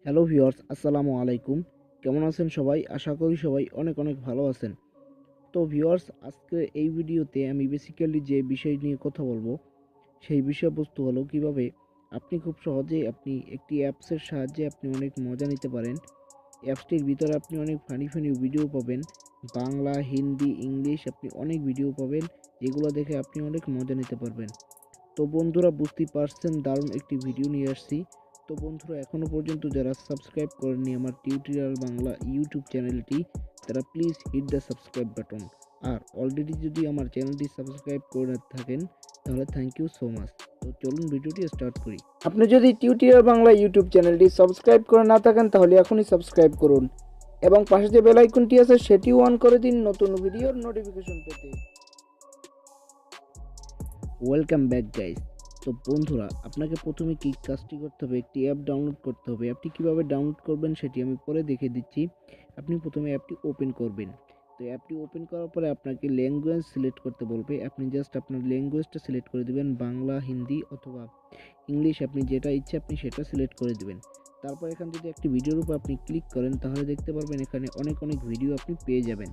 Hello viewers, আসসালামু আলাইকুম। কেমন আছেন সবাই? আশা করি সবাই অনেক অনেক ভালো আছেন। তো ভিউয়ার্স, আজকে এই ভিডিওতে আমি বেসিক্যালি যে বিষয় নিয়ে কথা বলবো সেই বিষয়বস্তু হলো কিভাবে আপনি খুব সহজেই একটি অ্যাপসের সাহায্যে আপনি অনেক মজা নিতে পারেন। অ্যাপসটির ভিতরে আপনি অনেক ফানি ফানি ভিডিও পাবেন। বাংলা, হিন্দি, ইংলিশ আপনি অনেক ভিডিও পাবেন, যেগুলো দেখে আপনি অনেক মজা নিতে পারবেন। তো বন্ধুরা, বুঝতেই পারছেন দারুণ একটি ভিডিও নিয়ে আসছি। তো বন্ধুরা, এখনও পর্যন্ত যারা সাবস্ক্রাইব করেননি আমার টিউটোরিয়াল বাংলা ইউটিউব চ্যানেলটি, তারা please hit the subscribe button. আর অলরেডি যদি আমার চ্যানেলটি সাবস্ক্রাইব করে থাকেন তাহলে থ্যাংক ইউ সো মাচ। তো চলুন ভিডিওটি স্টার্ট করি। আপনি যদি টিউটোরিয়াল বাংলা ইউটিউব চ্যানেলটি সাবস্ক্রাইব করে না থাকেন তাহলে এখনই সাবস্ক্রাইব করুন এবং পাশে যে বেল আইকনটি আছে সেটিও অন করে দিন নতুন ভিডিওর নোটিফিকেশন পেতে। Welcome back guys. তো বন্ধুরা, আপনাকে প্রথমে কি কাজটি করতে হবে, একটি অ্যাপ ডাউনলোড করতে হবে। অ্যাপটি কীভাবে ডাউনলোড করবেন সেটি আমি পরে দেখিয়ে দিচ্ছি। আপনি প্রথমে অ্যাপটি ওপেন করবেন। তো অ্যাপটি ওপেন করার পরে আপনাকে ল্যাঙ্গুয়েজ সিলেক্ট করতে বলবে। আপনি জাস্ট আপনার ল্যাঙ্গুয়েজটা সিলেক্ট করে দেবেন, বাংলা, হিন্দি অথবা ইংলিশ, আপনি যেটা ইচ্ছে আপনি সেটা সিলেক্ট করে দেবেন। তারপর এখান যদি একটি ভিডিওর উপর আপনি ক্লিক করেন তাহলে দেখতে পারবেন এখানে অনেক অনেক ভিডিও আপনি পেয়ে যাবেন।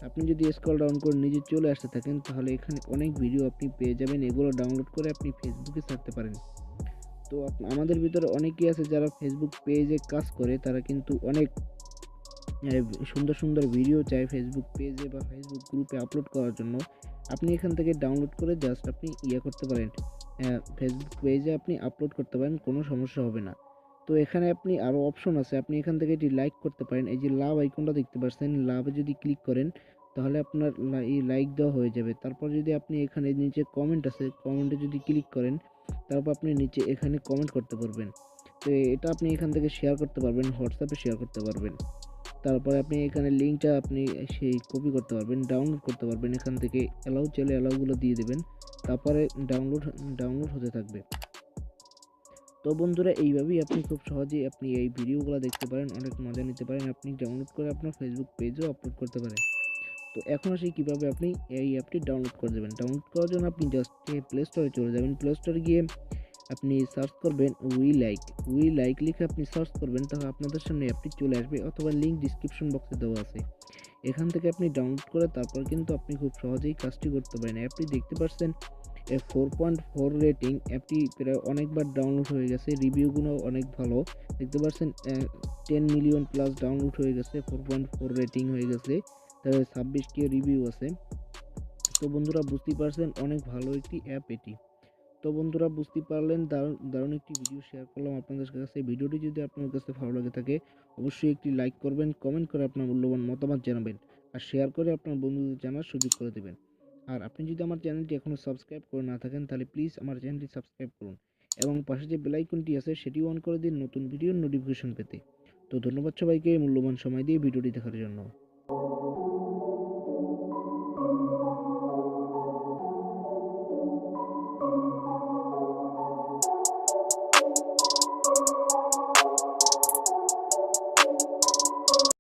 আপনি যদি স্ক্রল ডাউন করে নিচে চলে আসতে থাকেন তাহলে এখানে অনেক ভিডিও আপনি পেয়ে যাবেন। এগুলো ডাউনলোড করে আপনি ফেসবুকে ছাড়তে পারেন। তো আমাদের ভিতরে অনেকেই আছে যারা ফেসবুক পেজে কাজ করে, তারা কিন্তু অনেক সুন্দর সুন্দর ভিডিও চায় ফেসবুক পেজে বা ফেসবুক গ্রুপে আপলোড করার জন্য। আপনি এখান থেকে ডাউনলোড করে জাস্ট আপনি করতে পারেন, ফেসবুক পেজে আপনি আপলোড করতে পারেন, কোনো সমস্যা হবে না। তো এখানে আপনি আরও অপশন আছে, আপনি এখান থেকে এটি লাইক করতে পারেন। এই যে লাভ আইকনটা দেখতে পাচ্ছেন, লাভে যদি ক্লিক করেন তাহলে আপনার এই লাইক দেওয়া হয়ে যাবে। তারপর যদি আপনি এখানে নিচে কমেন্ট আছে, কমেন্টে যদি ক্লিক করেন তারপর আপনি নিচে এখানে কমেন্ট করতে পারবেন। তো এটা আপনি এখান থেকে শেয়ার করতে পারবেন, হোয়াটসঅ্যাপে শেয়ার করতে পারবেন। তারপরে আপনি এখানে লিঙ্কটা আপনি সেই কপি করতে পারবেন, ডাউনলোড করতে পারবেন। এখান থেকে অ্যালাউ চাইলে অ্যালাউগুলো দিয়ে দেবেন, তারপরে ডাউনলোড হতে থাকবে। তো বন্ধুরা, এইভাবেই আপনি খুব সহজেই এই ভিডিওগুলো দেখতে পারেন, অনেক মজা নিতে পারেন। আপনি ডাউনলোড করে আপনার ফেসবুক পেজেও আপলোড করতে পারেন। তো এখন আসি কীভাবে আপনি এই অ্যাপটি ডাউনলোড করে দেবেন। ডাউনলোড করার জন্য আপনি জাস্ট প্লে স্টোরে চলে যাবেন। প্লে স্টোরে গিয়ে আপনি সার্চ করবেন উই লাইক লিখে আপনি সার্চ করবেন, তাহলে আপনাদের সামনে অ্যাপটি চলে আসবে, অথবা লিঙ্ক ডিসক্রিপশন বক্সে দেওয়া আছে। এখান থেকে আপনি ডাউনলোড করে তারপর কিন্তু আপনি খুব সহজেই কাজটি করতে পারেন। অ্যাপটি দেখতে পাচ্ছেন 4.4 রেটিং। অ্যাপটি প্রায় অনেকবার ডাউনলোড হয়ে গেছে, রিভিউগুলো অনেক ভালো। দেখতে পাচ্ছেন 10 মিলিয়ন প্লাস ডাউনলোড হয়ে গেছে, 4.4 রেটিং হয়ে গেছে, তাহলে 26টি রিভিউ আছে। তো বন্ধুরা, বুঝতেই পারছেন অনেক ভালো একটি অ্যাপ এটি। তো বন্ধুরা, বুঝতে পারলেন দারুণ দারুণ একটি ভিডিও শেয়ার করলাম আপনাদের কাছে। ভিডিওটি যদি আপনার কাছে ভালো লাগে থাকে অবশ্যই একটি লাইক করবেন, কমেন্ট করে আপনার মূল্যবান মতামত জানাবেন, আর শেয়ার করে আপনার বন্ধুদের জানার সুযোগ করে দেবেন। আর আপনি যদি আমার চ্যানেলটি এখনও সাবস্ক্রাইব করে না থাকেন তাহলে প্লিজ আমার চ্যানেলটি সাবস্ক্রাইব করুন এবং পাশে যে বেল আইকনটি আছে সেটিও অন করে দিন নতুন ভিডিওর নোটিফিকেশন পেতে। তো ধন্যবাদ সবাইকে মূল্যবান সময় দিয়ে ভিডিওটি দেখার জন্য।